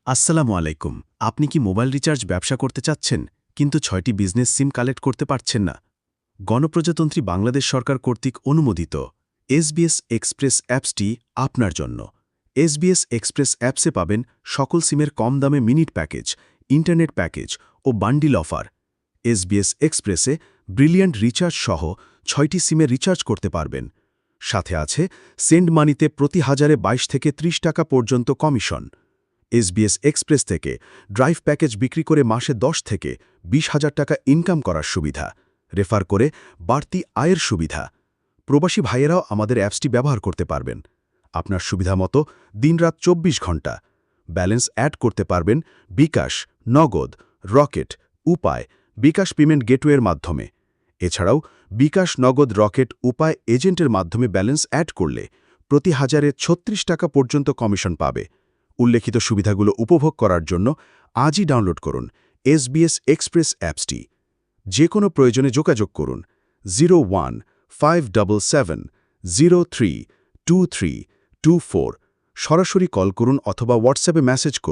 আসসালামু আলাইকুম। আপনি কি মোবাইল রিচার্জ ব্যবসা করতে চাচ্ছেন, কিন্তু ৬টি বিজনেস সিম কালেক্ট করতে পারছেন না? গণপ্রজাতন্ত্রী বাংলাদেশ সরকার কর্তৃক অনুমোদিত এসবিএস এক্সপ্রেস অ্যাপসটি আপনার জন্য। এসবিএস এক্সপ্রেস অ্যাপসে পাবেন সকল সিমের কম দামে মিনিট প্যাকেজ, ইন্টারনেট প্যাকেজ ও বান্ডিল অফার। এসবিএস এক্সপ্রেসে ব্রিলিয়ান্ট রিচার্জ সহ ৬টি সিমে রিচার্জ করতে পারবেন। সাথে আছে সেন্ড মানিতে প্রতি হাজারে ২২ থেকে ৩০ টাকা পর্যন্ত কমিশন। এসবিএস এক্সপ্রেস থেকে ড্রাইভ প্যাকেজ বিক্রি করে মাসে ১০ থেকে ২০,০০০ টাকা ইনকাম করার সুবিধা, রেফার করে বাড়তি আয়ের সুবিধা। প্রবাসী ভাইয়েরাও আমাদের অ্যাপসটি ব্যবহার করতে পারবেন। আপনার সুবিধা মতো দিনরাত ২৪ ঘণ্টা ব্যালেন্স অ্যাড করতে পারবেন বিকাশ, নগদ, রকেট, উপায়, বিকাশ পেমেন্ট গেটওয়ের মাধ্যমে। এছাড়াও বিকাশ, নগদ, রকেট, উপায় এজেন্টের মাধ্যমে ব্যালেন্স অ্যাড করলে প্রতি হাজারে ৩৬ টাকা পর্যন্ত কমিশন পাবে। উল্লেখিত সুবিধাগুলো উপভোগ করার জন্য আজই ডাউনলোড করুন এসবিএস এক্সপ্রেস অ্যাপসটি। যে কোনো প্রয়োজনে যোগাযোগ করুন 015770323224। সরাসরি কল করুন অথবা হোয়াটসঅ্যাপে মেসেজ করুন।